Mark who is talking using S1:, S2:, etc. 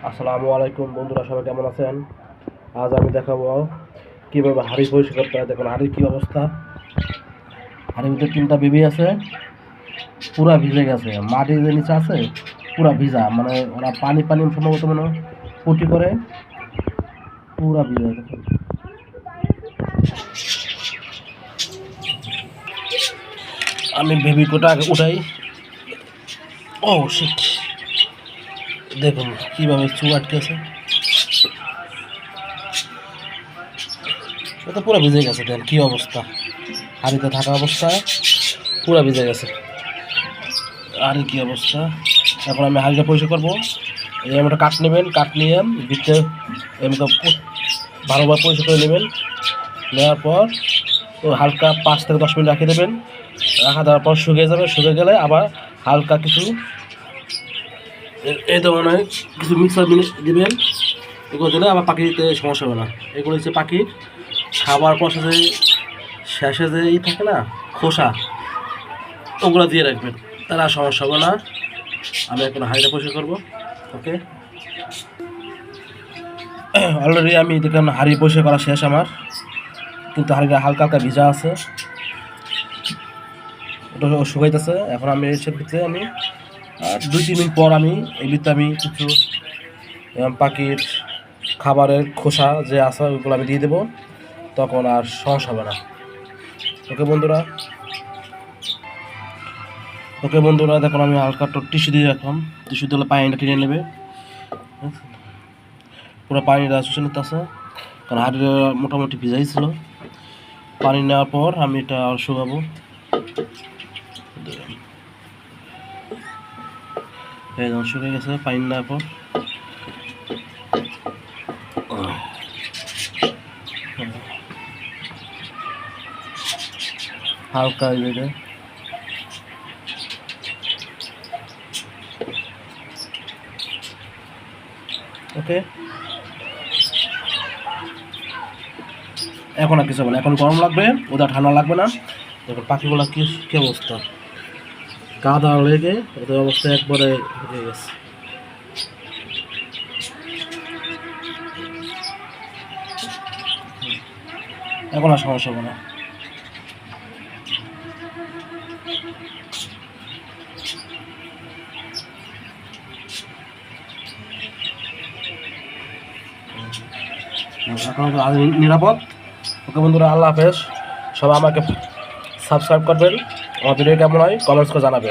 S1: আসসালামু আলাইকুম বন্ধুরা, সবাই কেমন আছেন? আজ আমি দেখাবো কীভাবে হাঁড়ি পরিষ্কার করতে হয়। দেখুন হাঁড়ির কী অবস্থা। হাঁড়ির ভিতরে 3টা বেবি আছে, পুরা ভিজে গেছে। মাটি যে নিচে আছে পুরা ভিজা, মানে ওরা পানি পানি সম্ভবত মনে পটি করে পুরা ভিজে। দেখুন আমি বেবি কোটা আগে উঠাই। ও শিট, দেখুন কীভাবে চুল আটকেছে। এটা পুরো ভিজে গেছে। দেখেন কী অবস্থা, হাঁড়িতে থাকা অবস্থায় পুরো ভিজে গেছে। আর কী অবস্থা। এখন আমি হাঁড়িটা পরিষ্কার করবো। এই একটা কাঠ নেবেন, কাঠ নিয়ে ভিতরে এমনি ভালোভাবে পরিষ্কার করে নেবেন। নেওয়ার পর তো হালকা 5 থেকে 10 মিনিট রেখে দেবেন। রাখা দেওয়ার পর শুকিয়ে যাবে। শুকিয়ে গেলে আবার হালকা কিছু এই ধরনের কিছু মিক্সার দেবেন। এগুলো দিলে আবার পাখিতে সমস্যা হবে না। এগুলো হচ্ছে পাখির খাবার প্রসেসে শেষে যে থাকে না খোসা, ওগুলো দিয়ে রাখবেন, তারা সমস্যা হবে না। আমি এখন হাঁড়িটা পরিষ্কার করবো। ওকে, অলরেডি আমি দেখলাম হাঁড়ি পরিষ্কার করা শেষ আমার, কিন্তু হাঁড়িটা হালকা হালকা ভিজা আছে, ওটা শুকাইতেছে। এখন আমি এসে ভিতরে আমি 2-3 মিনিট পর আমি এই ভিতরে আমি কিছু পাখির খাবারের খোসা যে আছে ওইগুলো আমি দিয়ে দেবো, তখন আর সমস্যা হবে না। ওকে বন্ধুরা, দেখুন আমি হালকা একটু টিস্যু দিয়ে রাখলাম। টিস্যু দিলে পানিটা টেনে নেবে, পুরো পানিটা শুষে নিতে আছে, কারণ হাঁড়িটা মোটামুটি ভিজাই ছিল। পানি নেওয়ার পর আমি এটা আর শুকাবো। শুকে গেছে পানি নেওয়ার পর। হালকা জায়গায় ওকে, এখন আর কিছু হবে না। এখন গরম লাগবে, ওটা ঠান্ডা লাগবে না। দেখুন পাখিগুলো কি অবস্থা, কাদা লেগে ওদের অবস্থা একবারে হয়ে গেছে। এখন আর সমস্যা হবে না। এখন নিরাপদ। ওকে বন্ধুরা, আল্লাহ হাফেজ। সবাই আমাকে সাবস্ক্রাইব করবেন। আমার ভিডিও কেমন হয় কমেন্টস করে জানাবেন।